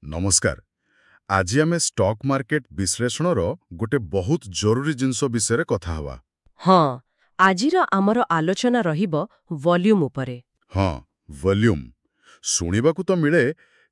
नमस्कार। आज आम स्टॉक मार्केट विश्लेषणर गोटे बहुत जरूरी जिनस विषय कथा हवा। हाँ, आजिर आमर आलोचना रहिब वॉल्यूम उपरे। हाँ, वॉल्यूम शुणिबाकु तो मिले,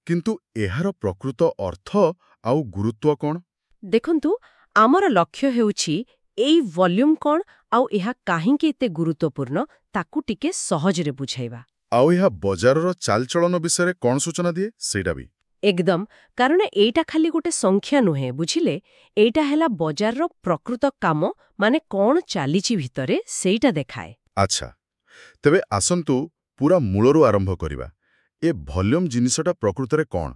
किंतु एहार प्रकृत अर्थ आउ गुरुत्व कौन? देखंतु, आमर लक्ष्य हेउछि एई वॉल्यूम कौन आउ एहा काहिंकी एते गुरुत्वपूर्ण ताकू टिके सहजरे बुझाइबा। आउ एहा बजारर चालचलन विषय कौन सूचना दिए सेटा भी? एकदम, कारण एइटा खाली गोटे संख्या नुहे, बुझिले? एइटा हेला बजारर प्रकृत काम, माने कौन चालिछि भितरे सेइटा देखाए। अच्छा, तेबे आसंतु पूरा मूलरू आरंभ करिबा। ए वॉल्यूम जिनिसटा प्रकृतरे कौन?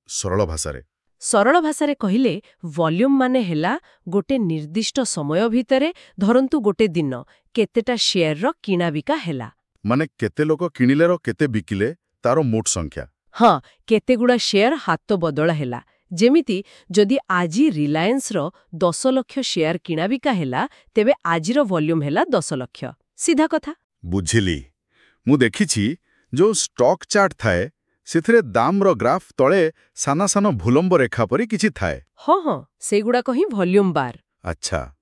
सरल भाषारे सरल भाषारे कहिले वॉल्यूम माने हेला गोटे निर्दिष्ट समय भितरे, धरंतु गोटे दिन केतेटा शेयरर किणाबिका हेला। माने केते लोक किणिलेर केते बिकिले तारो मोट संख्या। हाँ, केतेगुड़ा शेयर हाथ बदला हेला। जेमिति जदि आजी रिलायंसर 10 लक्ष शेयर किणाबिका हेला, तेबे आजिर वॉल्यूम हेला 10 लक्ष। सीधा कथा। बुझिली। मु देखिछि जो स्टॉक चार्ट थाए सेथिरे दामर ग्राफ तळे साना सानो भूलंब रेखा परी किछि थाए। हाँ, सेगुड़ाक ही वॉल्यूम बार। अच्छा,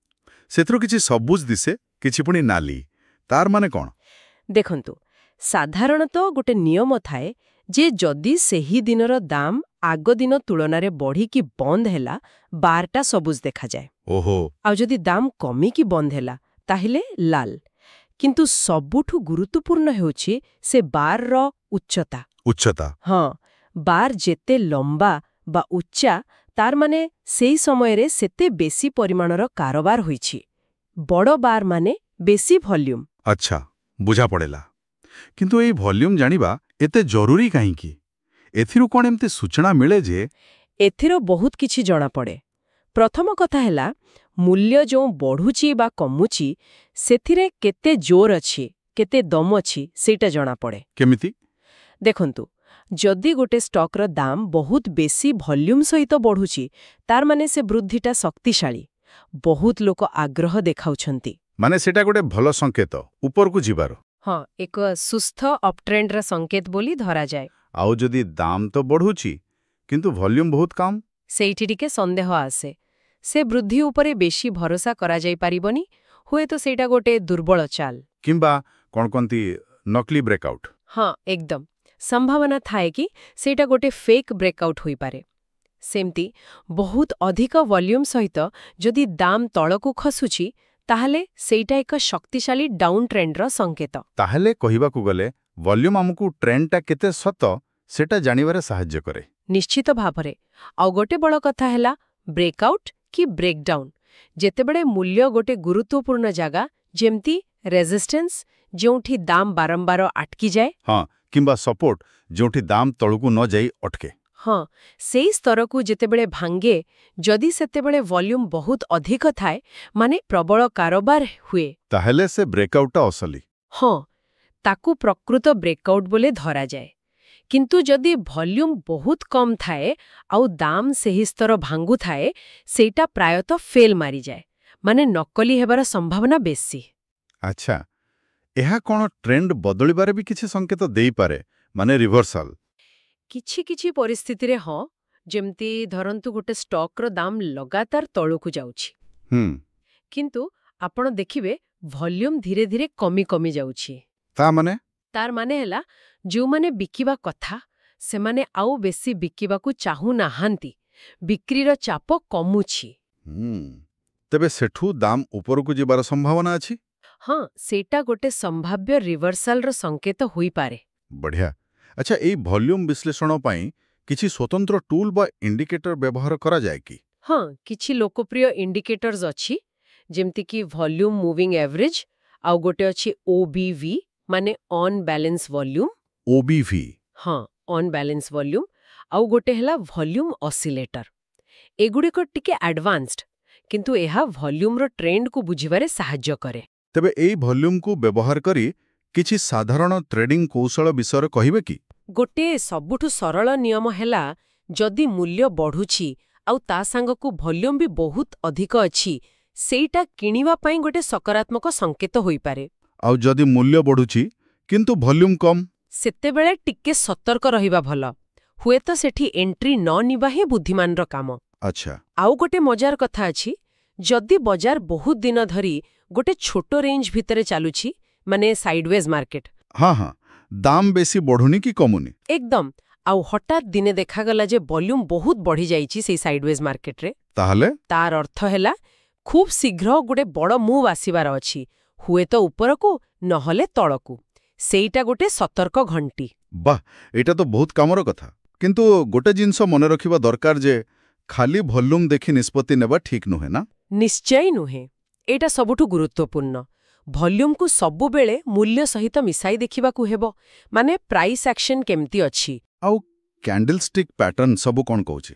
सेथिरो किछि सबुज दिसे, किछि पुनी नाली। तार माने कोन? देखंतु, साधारणतः गोटे नियम थाए जे जदि सेही दिनर दाम आग दिन तुलनारे बढ़ी की बंद हेला, बारटा सबुज देखा जाए। ओहो। आउ जदि दाम कमी की बंद हेला, ताहिले लाल। किंतु सबुठु गुरुत्वपूर्ण हेउछि से बारर उच्चता। उच्चता? हाँ, बार जेते लंबा बा उच्चा, तार माने सेई समयरे सेते बेसी परिमाणर कारोबार होइछि। बड़ बार माने बेसी वॉल्यूम। अच्छा, बुझा पड़ेला। किंतु एई वॉल्यूम जानिबा एते जरूरी काहींकी? एथिरु कोन एमते सूचना मिले जे? एथिरो बहुत किछि जणा पड़े। प्रथम कथा हेला, मूल्य जो बढ़ुची बा कमुची, सेथिरे केते जोर अछि, केते दम अछि, सेटा जणा पड़े। केमिति? देखंतु, जदि गोटे स्टॉकर दाम बहुत बेसी वॉल्यूम सहित बढ़ुची, तार माने से वृद्धिटा शक्तिशाली। बहुत लोक आग्रह देखाउछंती। माने सेटा गोटे भलो संकेत ऊपरकू जिबार। हाँ, एक सुस्थ अपट्रेंडर संकेत बोली धरा जाए। आउ जदि दाम तो बढ़ुची किंतु वॉल्यूम बहुत कम, सेइठी टिके संदेह आसे। से वृद्धि उपरे बेशी भरोसा करा जाई पारिबनी, हुए तो सेटा गोटे दुर्बल चाल। किंबा कोन कोंती नकली ब्रेकआउट। हाँ, एकदम संभावना थाए कि सेटा गोटे फेक ब्रेकआउट होई पारे। सेमती बहुत अधिक वॉल्यूम सहित जदि दाम तळकू खसुची, ताहले सेटा एक शक्तिशाली डाउन ट्रेंडर संकेत। ताहले कहिबाकू गले वॉल्यूम हमकू ट्रेंडटा केते सत सेटा जानिबारे सहाय्य करे। निश्चित भावरे। आउ गोटे बड़ कथा हेला ब्रेकआउट कि ब्रेकडाउन। जेतेबेले मूल्य गोटे गुरुत्वपूर्ण जागा, जेमती रेजिस्टेंस, जोंठी दाम बारंबार अटकी जाए। हाँ, किंबा सपोर्ट जोंठी दाम तळकू न जाई अटके। हाँ, सेई स्तरकू जेतेबेले भांगे, जदि सेतेबेले वॉल्यूम बहुत अधिक थाए, माने प्रबल कारोबार हुए, ताहले से ब्रेकआउटटा असली। हाँ, ताकू प्रकृत ब्रेकआउट बोले धरा जाए। किंतु जदि वॉल्यूम बहुत कम थाए आउ दाम सेही स्तर भांगु थाए, सेटा प्रायतः फेल मारी जाए, माने नकली हेबार संभावना बेसी। अच्छा, एहा कोन ट्रेंड बदलिबारे भी किछि संकेत देई पारे, माने रिवर्सल? किछि किछि परिस्थिति रे हाँ, जेमती धरंतु गोटे स्टॉकर दाम लगातार तळकू जाउछि, किंतु आपण देखिबे वॉल्यूम धीरे धीरे कमी कमी जाउछि। ता माने? तार माने हेला, जो माने बिकिबा कथा, से माने आउ बेसी बिकिबाकू चाहू नाहांती, बिक्रीर चाप कमुछि। तेबे सेठू दाम ऊपरकू जिबार संभावना अछि? हाँ, सेटा गोटे संभाव्य रिवर्सल संकेत होई पारे। बढ़िया। अच्छा, एई वॉल्यूम विश्लेषण पई किछि स्वतंत्र टूल बा इंडिकेटर व्यवहार करा जाय की? हाँ, किछि लोकप्रिय इंडिकेटर्स अछि, जेमति कि वॉल्यूम मूविंग एवरेज, आउ गोटे अछि ओबीवी, माने ऑन बैलेंस वॉल्यूम। ओबीवी? हाँ, ऑन बैलेंस वॉल्यूम। आउ गोटे हेला वॉल्यूम ऑसिलेटर। एगुड़िक टिके एडवांस्ड, किंतु एहा वॉल्यूमर ट्रेंड को बुझिबारे सहाय्य करे। तेबे एई वॉल्यूम को व्यवहार करी किछि साधारण ट्रेडिंग कौशल विषय कहिबे की? गोटे सबुठु सरल नियम हेला, जदि मूल्य बढ़ुछि आउ ता सांगकू वॉल्यूम भी बहुत अधिक अछि, सेइटा किनिबा पई गोटे सकारात्मक संकेत होई पारे। आउ जदि मूल्य बढ़ुछि किंतु वॉल्यूम कम? सेतेबेले टिके सतर्क रहिबा भल। ହୁଏତ ସେଠି ଏଣ୍ଟ୍ରି ନ ନିବା ହିଁ ବୁଦ୍ଧିମାନର କାମ। ଆଚ୍ଛା। ଆଉ ଗୋଟେ ମଜାର କଥା ଅଛି, ଯଦି ବଜାର ବହୁତ ଦିନ ଧରି ଗୋଟେ ଛୋଟ ରେଞ୍ଜ ଭିତରେ ଚାଲୁଛି, ମାନେ ସାଇଡୱେଜ୍ ମାର୍କେଟ, ହଁ ହଁ, ଦାମ ବେଶୀ ବଢୁନି କି କମୁନି। ଏକଦମ, ଆଉ ହଠାତ୍ ଦିନେ ଦେଖାଗଲା ଯେ ଭଲ୍ୟୁମ୍ ବହୁତ ବଢ଼ିଯାଇଛି ସେଇ ସାଇଡୱେଜ୍ ମାର୍କେଟରେ, ତାହେଲେ ତାର ଅର୍ଥ ହେଲା ଖୁବ୍ ଶୀଘ୍ର ଗୋଟେ ବଡ଼ ମୁଭ୍ ଆସିବାର ଅଛି, ହୁଏତ ଉପରକୁ ନହେଲେ ତଳକୁ। ସେଇଟା ଗୋଟେ ସତର୍କ ଘଣ୍ଟି। ବାଃ, ଏଇଟା ତ ବହୁତ କାମର କଥା। କିନ୍ତୁ ଗୋଟେ ଜିନିଷ ମନେ ରଖିବା ଦରକାର ଯେ ଖାଲି ଭଲ୍ୟୁମ୍ ଦେଖି ନିଷ୍ପତ୍ତି ନେବା ଠିକ୍ ନୁହେଁ ନା? ନିଶ୍ଚୟ ନୁହେଁ। ଏଇଟା ସବୁଠୁ ଗୁରୁତ୍ୱପୂର୍ଣ୍ଣ। ଭଲ୍ୟୁମ୍କୁ ସବୁବେଳେ ମୂଲ୍ୟ ସହିତ ମିଶାଇ ଦେଖିବାକୁ ହେବ, ମାନେ ପ୍ରାଇସ୍ ଆକ୍ସନ୍ କେମିତି ଅଛି। ଆଉ କ୍ୟାଣ୍ଡେଲ ଷ୍ଟିକ୍ ପ୍ୟାଟର୍ନ ସବୁ କ'ଣ କହୁଛି?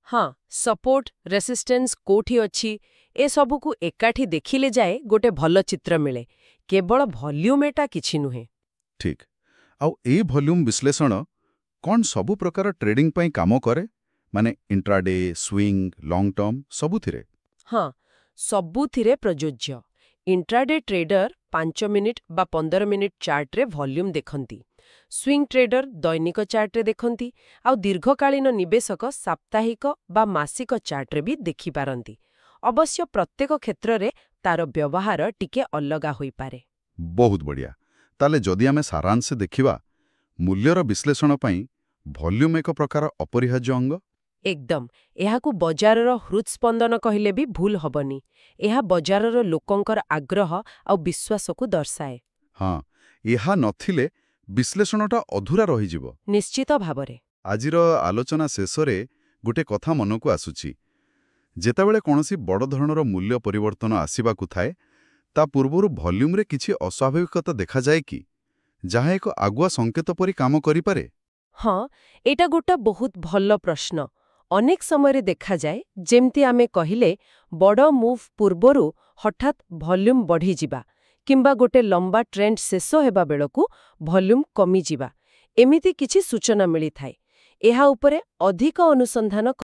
ହଁ, ସପୋର୍ଟ, ରେସିଷ୍ଟେନ୍ସ କୋଉଠି ଅଛି, ଏସବୁକୁ ଏକାଠି ଦେଖିଲେ ଯାଏ ଗୋଟେ ଭଲ ଚିତ୍ର ମିଳେ। କେବଳ ଭଲ୍ୟୁମ୍ ଏଟା କିଛି ନୁହେଁ। ଠିକ୍। ଆଉ ଏଇ ଭଲ୍ୟୁମ୍ ବିଶ୍ଳେଷଣ କ'ଣ ସବୁ ପ୍ରକାର ଟ୍ରେଡିଂ ପାଇଁ କାମ କରେ? ମାନେ ଇଣ୍ଟ୍ରାଡେ, ସ୍ୱିଙ୍ଗ, ଲଙ୍ଗ୍ ଟର୍ମ ସବୁଥିରେ? ହଁ, ସବୁଥିରେ ପ୍ରଯୁଜ୍ୟ। ଇଣ୍ଟ୍ରାଡେ ଟ୍ରେଡର 5 ମିନିଟ୍ ବା 15 ମିନିଟ୍ ଚାର୍ଟରେ ଭଲ୍ୟୁମ୍ ଦେଖନ୍ତି। ସ୍ୱିଙ୍ଗ ଟ୍ରେଡର ଦୈନିକ ଚାର୍ଟରେ ଦେଖନ୍ତି, ଆଉ ଦୀର୍ଘକାଳୀନ ନିବେଶକ ସାପ୍ତାହିକ ବା ମାସିକ ଚାର୍ଟରେ ବି ଦେଖିପାରନ୍ତି। ଅବଶ୍ୟ ପ୍ରତ୍ୟେକ କ୍ଷେତ୍ରରେ ତାର ବ୍ୟବହାର ଟିକେ ଅଲଗା ହୋଇପାରେ। ବହୁତ ବଢ଼ିଆ। ତାହେଲେ ଯଦି ଆମେ ସାରାଂଶେ ଦେଖିବା, ମୂଲ୍ୟର ବିଶ୍ଳେଷଣ ପାଇଁ ଭଲ୍ୟୁମ୍ ଏକ ପ୍ରକାର ଅପରିହାର୍ଯ୍ୟ ଅଙ୍ଗ? ଏକଦମ, ଏହାକୁ ବଜାରର ହୃତ୍ସ୍ପନ୍ଦନ କହିଲେ ବି ଭୁଲ ହବନି। ଏହା ବଜାରର ଲୋକଙ୍କର ଆଗ୍ରହ ଆଉ ବିଶ୍ୱାସକୁ ଦର୍ଶାଏ। ହଁ, ଏହା ନଥିଲେ ବିଶ୍ଳେଷଣଟା ଅଧୁରା ରହିଯିବ। ନିଶ୍ଚିତ ଭାବରେ। ଆଜିର ଆଲୋଚନା ଶେଷରେ ଗୋଟେ କଥା ମନକୁ ଆସୁଛି। ଯେତେବେଳେ କୌଣସି ବଡ଼ ଧରଣର ମୂଲ୍ୟ ପରିବର୍ତ୍ତନ ଆସିବାକୁ ଥାଏ, ତା ପୂର୍ବରୁ ଭଲ୍ୟୁମ୍ରେ କିଛି ଅସ୍ୱାଭାବିକତା ଦେଖାଯାଏ କି, ଯାହା ଏକ ଆଗୁଆ ସଙ୍କେତ ପରି କାମ କରିପାରେ? ହଁ, ଏଇଟା ଗୋଟେ ବହୁତ ଭଲ ପ୍ରଶ୍ନ। ଅନେକ ସମୟରେ ଦେଖାଯାଏ, ଯେମିତି ଆମେ କହିଲେ, ବଡ଼ ମୁଭ୍ ପୂର୍ବରୁ ହଠାତ୍ ଭଲ୍ୟୁମ୍ ବଢ଼ିଯିବା, କିମ୍ବା ଗୋଟେ ଲମ୍ବା ଟ୍ରେଣ୍ଡ ଶେଷ ହେବା ବେଳକୁ ଭଲ୍ୟୁମ୍ କମିଯିବା। ଏମିତି କିଛି ସୂଚନା ମିଳିଥାଏ। ଏହା ଉପରେ ଅଧିକ ଅନୁସନ୍ଧାନ